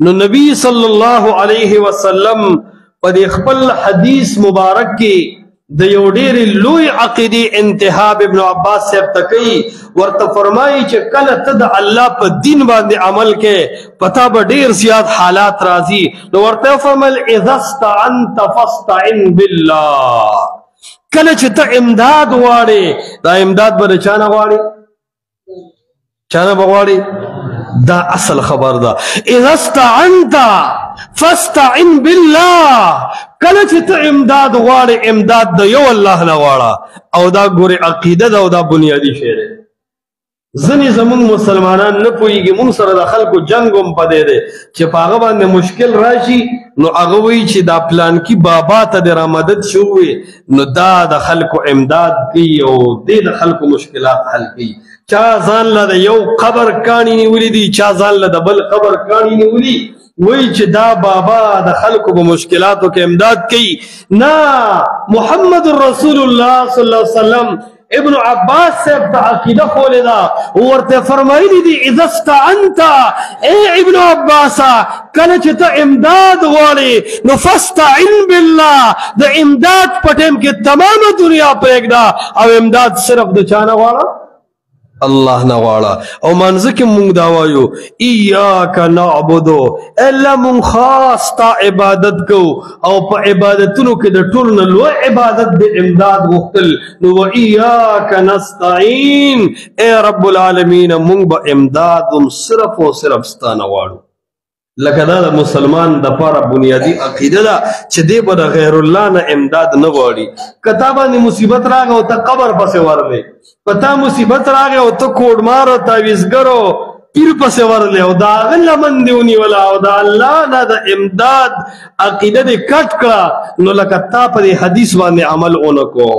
نو نبی صلی اللہ علیہ وسلم پا دی خپل حدیث مبارک کی د یو ډیر لوی عقیدی انتخاب ابن عباس صاحب تکي ورته فرمایي چې کله ته د الله په دین باندې عمل کې پتا به ډیر زیات حالات راځي نو ورته فرمایل اذا استعنت فاستعن بالله کله چې ته امداد غواړې دا امداد به چانه غواړي چانه بغواړي دا اصل خبر ده اذا استعنت فاستعن بالله کله چې ته امداد غواړې امداد د یو الله نه غواړه او دا ګوره عقیده ده او دا بنیادی شی دی ځینې زمونږ مسلمانان نه پوهېږي مونږ سره د خلکو جنګ هم په دی دی چې په هغه باندې مشکل راشي نو هغه وایي چې دا پلانکي بابا ته د رامدد شوی نو دا د خلکو امداد کوي او دې د خلکو مشکلات حل کوي چا ځان له د یو قبر کاڼي نیولي دي چا ځان له د بل قبر کاڼي نیولي وی چې دا بابا د خلکو په مشکلاتو کې امداد کوي نه محمد رسول الله صلی الله علیه وسلم ابن عباس صاحب ته عقیده خولې ده ورته فرمایلي دي اذا استعنت اے ابن عباس کله چې ته امداد غواړې نو فاستعن بالله د امداد په ټیم کې تمامه دنیا پرېږده او امداد صرف د چا نه غواړه الله نه غواړه او مانځه کې مونږ دا وایو ایاک نعبدو الا مونږ خاص تا عبادت کو او په عبادتونو کې د ټولو نه لوی عبادت د امداد غوښتل نو و ایاک نستعین اے رب العالمین مونږ به امداد هم صرف او صرف ستا نه غواړو لکه دا د مسلمان دپاره بنیادي عقیده ده چې دی به د غیر الله نه امداد نه غواړي که تا باندې مصیبت راغی او ته قبر پسې ورغلی په تا مصیبت راغی او ته کوډمار او تعویذګر او پیر پسې ورغلی او د هغه لمن دې ونیوله او د الله نه د امداد عقیده دې کټ کړه نو لکه تا په دې حدیث باندې عمل ونه کو